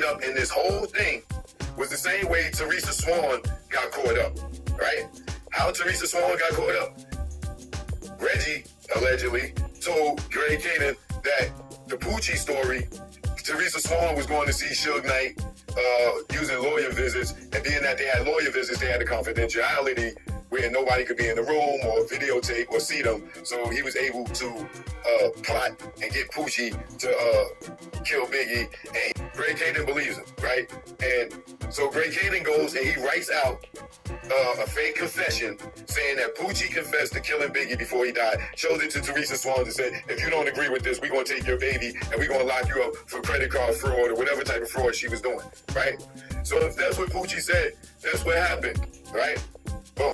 played up in this whole thing was the same way Teresa Swan got caught up, right? How Teresa Swan got caught up? Reggie, allegedly, told Greg Caden that the Poochie story, Teresa Swan was going to see Suge Knight using lawyer visits, and being that they had lawyer visits, they had a confidentiality where nobody could be in the room or videotape or see them. So he was able to plot and get Poochie to kill Biggie. And Greg Caden believes him, right? And so Greg Caden goes and he writes out a fake confession saying that Poochie confessed to killing Biggie before he died. Shows it to Teresa Swan and said, if you don't agree with this, we're going to take your baby and we're going to lock you up for credit card fraud or whatever type of fraud she was doing, right? So if that's what Poochie said, that's what happened, right? Boom.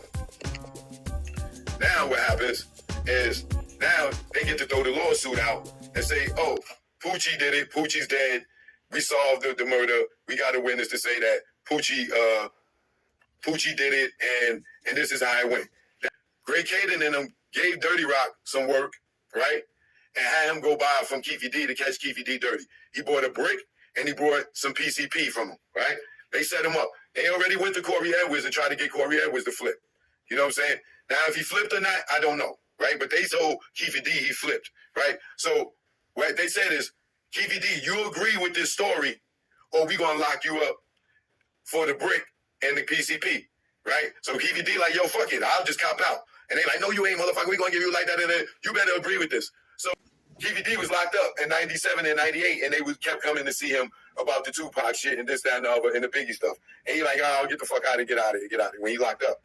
Now what happens is now they get to throw the lawsuit out and say, oh, Poochie did it. Poochie's dead. We solved the murder. We got a witness to say that Poochie did it, and this is how it went. Greg Caden and them gave Dirty Rock some work, right? And had him go buy from Keefe D to catch Keefe D dirty. He bought a brick and he bought some PCP from him, right? They set him up. They already went to Corey Edwards and tried to get Corey Edwards to flip. You know what I'm saying? Now, if he flipped or not, I don't know, right? But they told Keefe D he flipped, right? So what they said is, Keefe D, you agree with this story, or we gonna lock you up for the brick and the PCP, right? So Keefe D like, yo, fuck it, I'll just cop out. And they like, no, you ain't, motherfucker, we gonna give you like that, and you better agree with this. So Keefe D was locked up in 97 and 98, and they kept coming to see him about the Tupac shit and this, that, and the other, and the Biggie stuff. And he like, oh, get the fuck out of here, get out of here, get out of here, when he locked up.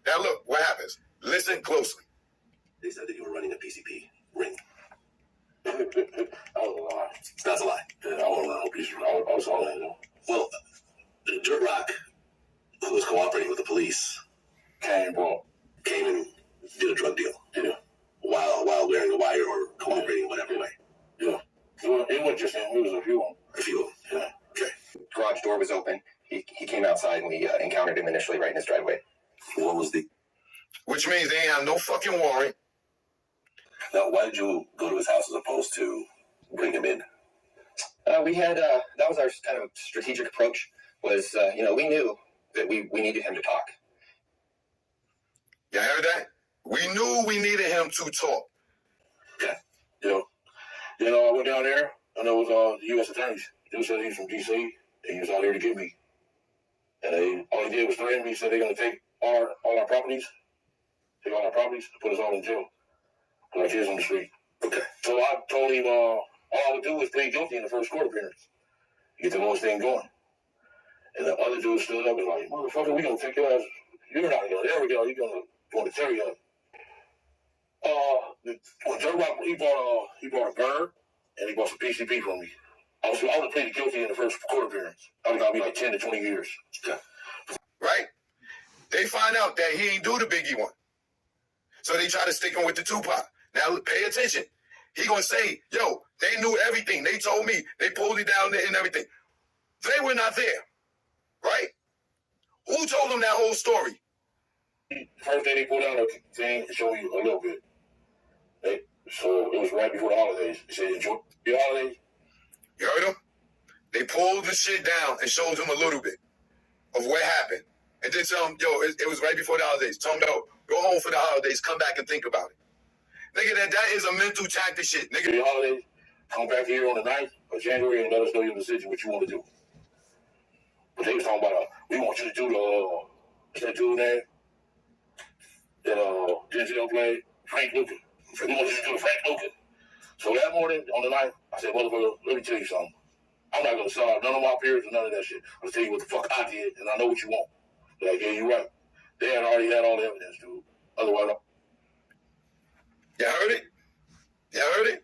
Now look, what happens? Listen closely. They said that you were running a PCP ring. That was a lie. That's a lie. Yeah, I wasn't running a PCP. I was all in. Well, Dirt Rock, who was cooperating with the police, came and did a drug deal. Yeah. While wearing a wire or cooperating whatever way. Yeah. It wasn't just him. It was a few of them. A few of them. Yeah. Okay. Garage door was open. He came outside and we encountered him initially right in his driveway. What was the... Which means they ain't have no fucking warrant. Now, why did you go to his house as opposed to bring him in? We had, that was our kind of strategic approach, was, we knew that we needed him to talk. You heard that? We knew we needed him to talk. Okay. I went down there, and it was the U.S. attorneys. They said he was from D.C., and he was out here to get me. And all he did was threaten me, said they're going to take all our properties, and put us all in jail. Like kids on the street. Okay. So I told him all I would do is plead guilty in the first court appearance. Get the whole thing going. And the other dude stood up and like, motherfucker, we gonna take your ass. You're not gonna ever go. You're going to tear you up. When Dirt Rock, he bought a gun and he bought some PCP from me. I would have pleaded guilty in the first court appearance. I would have got me like 10 to 20 years. Okay. Right? They find out that he ain't do the Biggie one. So they try to stick him with the Tupac. Now, pay attention. He gonna say, yo, they knew everything. They told me. They pulled it down there and everything. They were not there, right? Who told them that whole story? First day they pulled out a thing to show you a little bit. So it was right before the holidays. They said, enjoy your holidays. You heard them? They pulled the shit down and showed him a little bit of what happened. And then tell him, yo, it was right before the holidays. Tell him, yo, go home for the holidays. Come back and think about it. Nigga, that is a mental tactic shit, nigga. The holidays, come back here on the 9th of January and let us know your decision, what you want to do. But they was talking about, we want you to do what's that dude name? That Denzel played, Frank Lucas. We want you to do Frank Lucas. So that morning, on the 9th, I said, motherfucker, let me tell you something. I'm not going to sell out none of my peers or none of that shit. I'm going to tell you what the fuck I did, and I know what you want. Like, yeah, you're right. They had already had all the evidence, dude. Otherwise, you heard it? You heard it?